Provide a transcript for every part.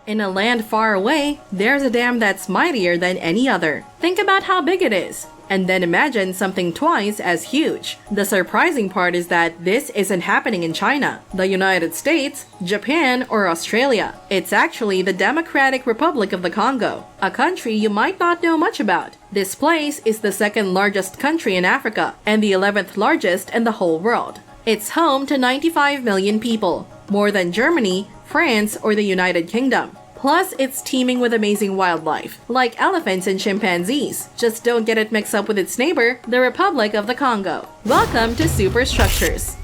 In a land far away, there's a dam that's mightier than any other. Think about how big it is, and then imagine something twice as huge. The surprising part is that this isn't happening in China, the United States, Japan, or Australia. It's actually the Democratic Republic of the Congo, a country you might not know much about. This place is the second largest country in Africa and the 11th largest in the whole world. It's home to 95 million people, more than Germany, France, or the United Kingdom. Plus, it's teeming with amazing wildlife, like elephants and chimpanzees. Just don't get it mixed up with its neighbor, the Republic of the Congo. Welcome to Superstructures.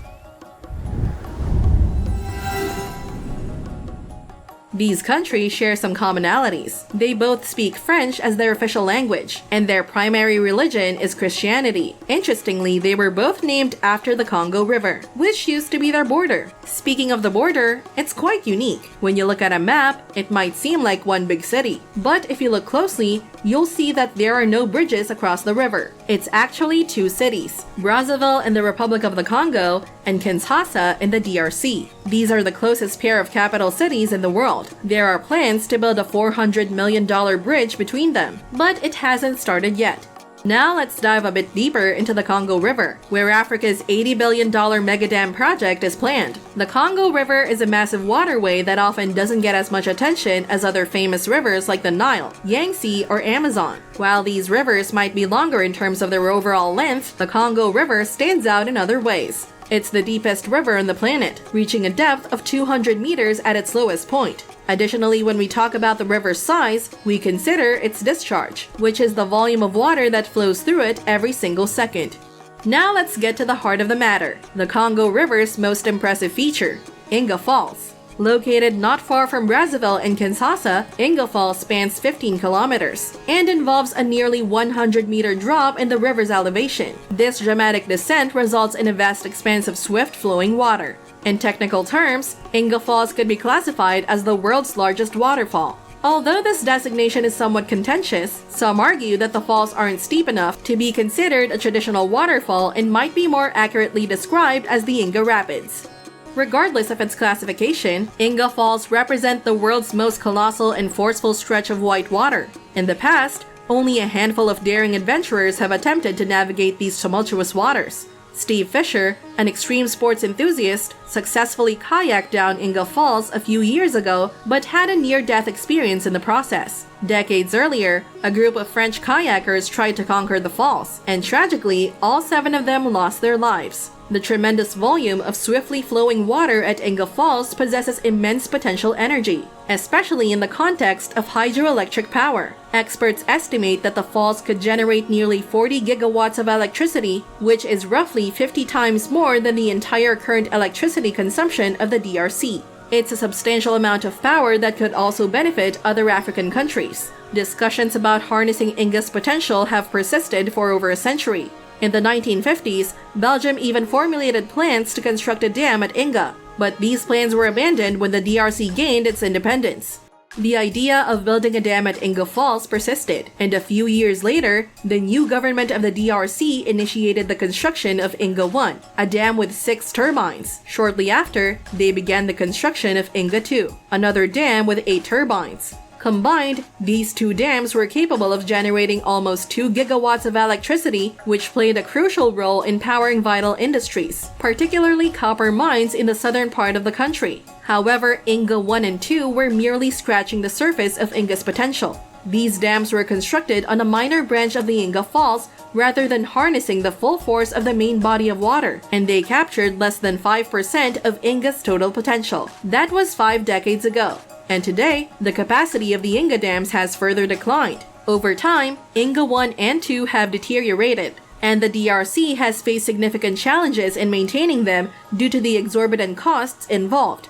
These countries share some commonalities. They both speak French as their official language, and their primary religion is Christianity. Interestingly, they were both named after the Congo River, which used to be their border. Speaking of the border, it's quite unique. When you look at a map, it might seem like one big city. But if you look closely, you'll see that there are no bridges across the river. It's actually two cities, Brazzaville in the Republic of the Congo and Kinshasa in the DRC. These are the closest pair of capital cities in the world. There are plans to build a $400 million bridge between them, but it hasn't started yet. Now let's dive a bit deeper into the Congo River, where Africa's $80 billion megadam project is planned. The Congo River is a massive waterway that often doesn't get as much attention as other famous rivers like the Nile, Yangtze, or Amazon. While these rivers might be longer in terms of their overall length, the Congo River stands out in other ways. It's the deepest river on the planet, reaching a depth of 200 meters at its lowest point. Additionally, when we talk about the river's size, we consider its discharge, which is the volume of water that flows through it every single second. Now let's get to the heart of the matter, the Congo River's most impressive feature, Inga Falls. Located not far from Brazzaville and Kinshasa, Inga Falls spans 15 kilometers and involves a nearly 100-meter drop in the river's elevation. This dramatic descent results in a vast expanse of swift-flowing water. In technical terms, Inga Falls could be classified as the world's largest waterfall. Although this designation is somewhat contentious, some argue that the falls aren't steep enough to be considered a traditional waterfall and might be more accurately described as the Inga Rapids. Regardless of its classification, Inga Falls represent the world's most colossal and forceful stretch of white water. In the past, only a handful of daring adventurers have attempted to navigate these tumultuous waters. Steve Fisher, an extreme sports enthusiast, successfully kayaked down Inga Falls a few years ago but had a near-death experience in the process. Decades earlier, a group of French kayakers tried to conquer the falls, and tragically, all 7 of them lost their lives. The tremendous volume of swiftly flowing water at Inga Falls possesses immense potential energy, especially in the context of hydroelectric power. Experts estimate that the falls could generate nearly 40 gigawatts of electricity, which is roughly 50 times more than the entire current electricity consumption of the DRC. It's a substantial amount of power that could also benefit other African countries. Discussions about harnessing Inga's potential have persisted for over a century. In the 1950s, Belgium even formulated plans to construct a dam at Inga, but these plans were abandoned when the DRC gained its independence. The idea of building a dam at Inga Falls persisted, and a few years later, the new government of the DRC initiated the construction of Inga 1, a dam with 6 turbines. Shortly after, they began the construction of Inga 2, another dam with 8 turbines. Combined, these 2 dams were capable of generating almost 2 gigawatts of electricity, which played a crucial role in powering vital industries, particularly copper mines in the southern part of the country. However, Inga 1 and 2 were merely scratching the surface of Inga's potential. These dams were constructed on a minor branch of the Inga Falls rather than harnessing the full force of the main body of water, and they captured less than 5% of Inga's total potential. That was 5 decades ago. And today, the capacity of the Inga dams has further declined. Over time, Inga 1 and 2 have deteriorated, and the DRC has faced significant challenges in maintaining them due to the exorbitant costs involved.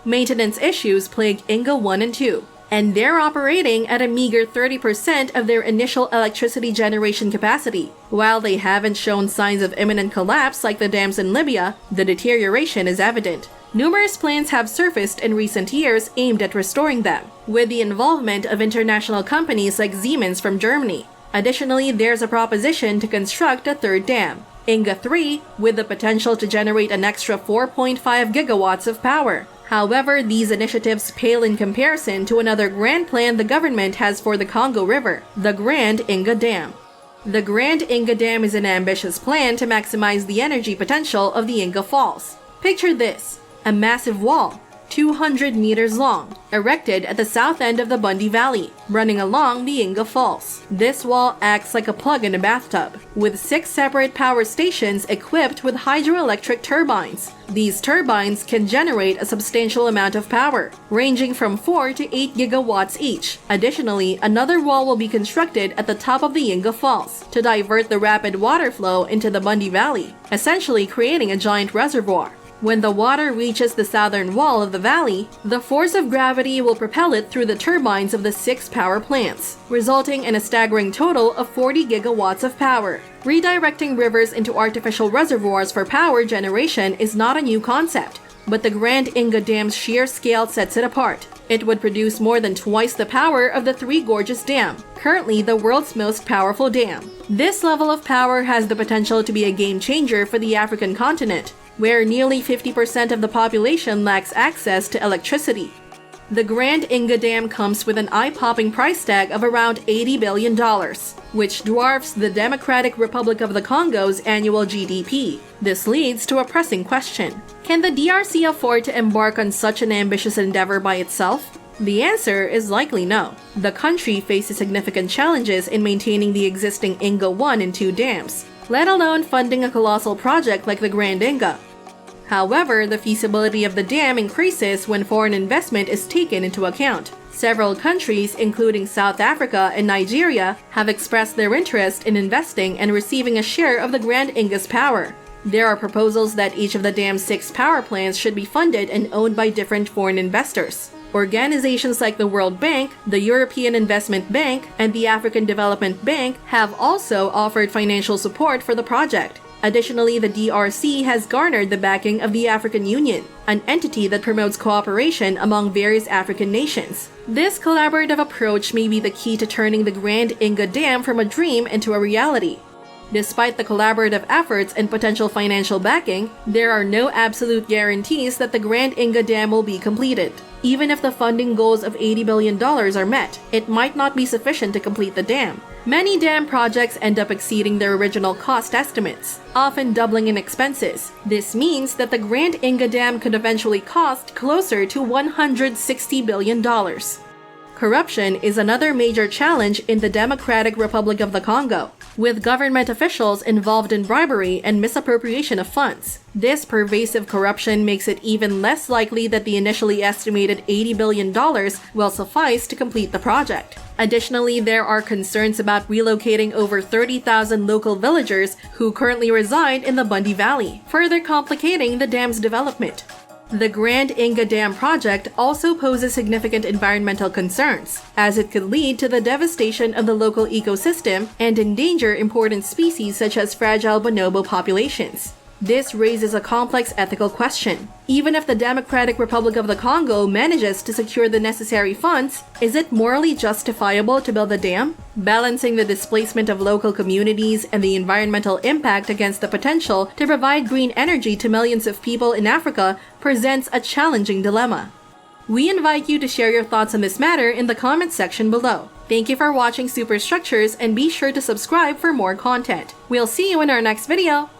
Maintenance issues plague Inga 1 and 2, and they're operating at a meager 30% of their initial electricity generation capacity. While they haven't shown signs of imminent collapse like the dams in Libya, the deterioration is evident. Numerous plans have surfaced in recent years aimed at restoring them, with the involvement of international companies like Siemens from Germany. Additionally, there's a proposition to construct a third dam, Inga 3, with the potential to generate an extra 4.5 gigawatts of power. However, these initiatives pale in comparison to another grand plan the government has for the Congo River, the Grand Inga Dam. The Grand Inga Dam is an ambitious plan to maximize the energy potential of the Inga Falls. Picture this: a massive wall, 200 meters long, erected at the south end of the Bundy Valley, running along the Inga Falls. This wall acts like a plug in a bathtub, with 6 separate power stations equipped with hydroelectric turbines. These turbines can generate a substantial amount of power, ranging from 4 to 8 gigawatts each. Additionally, another wall will be constructed at the top of the Inga Falls to divert the rapid water flow into the Bundy Valley, essentially creating a giant reservoir. When the water reaches the southern wall of the valley, the force of gravity will propel it through the turbines of the 6 power plants, resulting in a staggering total of 40 gigawatts of power. Redirecting rivers into artificial reservoirs for power generation is not a new concept, but the Grand Inga Dam's sheer scale sets it apart. It would produce more than twice the power of the Three Gorges Dam, currently the world's most powerful dam. This level of power has the potential to be a game changer for the African continent, where nearly 50% of the population lacks access to electricity. The Grand Inga Dam comes with an eye-popping price tag of around $80 billion, which dwarfs the Democratic Republic of the Congo's annual GDP. This leads to a pressing question: can the DRC afford to embark on such an ambitious endeavor by itself? The answer is likely no. The country faces significant challenges in maintaining the existing Inga 1 and 2 dams, let alone funding a colossal project like the Grand Inga. However, the feasibility of the dam increases when foreign investment is taken into account. Several countries, including South Africa and Nigeria, have expressed their interest in investing and receiving a share of the Grand Inga's power. There are proposals that each of the dam's 6 power plants should be funded and owned by different foreign investors. Organizations like the World Bank, the European Investment Bank, and the African Development Bank have also offered financial support for the project. Additionally, the DRC has garnered the backing of the African Union, an entity that promotes cooperation among various African nations. This collaborative approach may be the key to turning the Grand Inga Dam from a dream into a reality. Despite the collaborative efforts and potential financial backing, there are no absolute guarantees that the Grand Inga Dam will be completed. Even if the funding goals of $80 billion are met, it might not be sufficient to complete the dam. Many dam projects end up exceeding their original cost estimates, often doubling in expenses. This means that the Grand Inga Dam could eventually cost closer to $160 billion. Corruption is another major challenge in the Democratic Republic of the Congo, with government officials involved in bribery and misappropriation of funds. This pervasive corruption makes it even less likely that the initially estimated $80 billion will suffice to complete the project. Additionally, there are concerns about relocating over 30,000 local villagers who currently reside in the Bundy Valley, further complicating the dam's development. The Grand Inga Dam project also poses significant environmental concerns, as it could lead to the devastation of the local ecosystem and endanger important species such as fragile bonobo populations. This raises a complex ethical question. Even if the Democratic Republic of the Congo manages to secure the necessary funds, is it morally justifiable to build a dam? Balancing the displacement of local communities and the environmental impact against the potential to provide green energy to millions of people in Africa presents a challenging dilemma. We invite you to share your thoughts on this matter in the comments section below. Thank you for watching Superstructures, and be sure to subscribe for more content. We'll see you in our next video.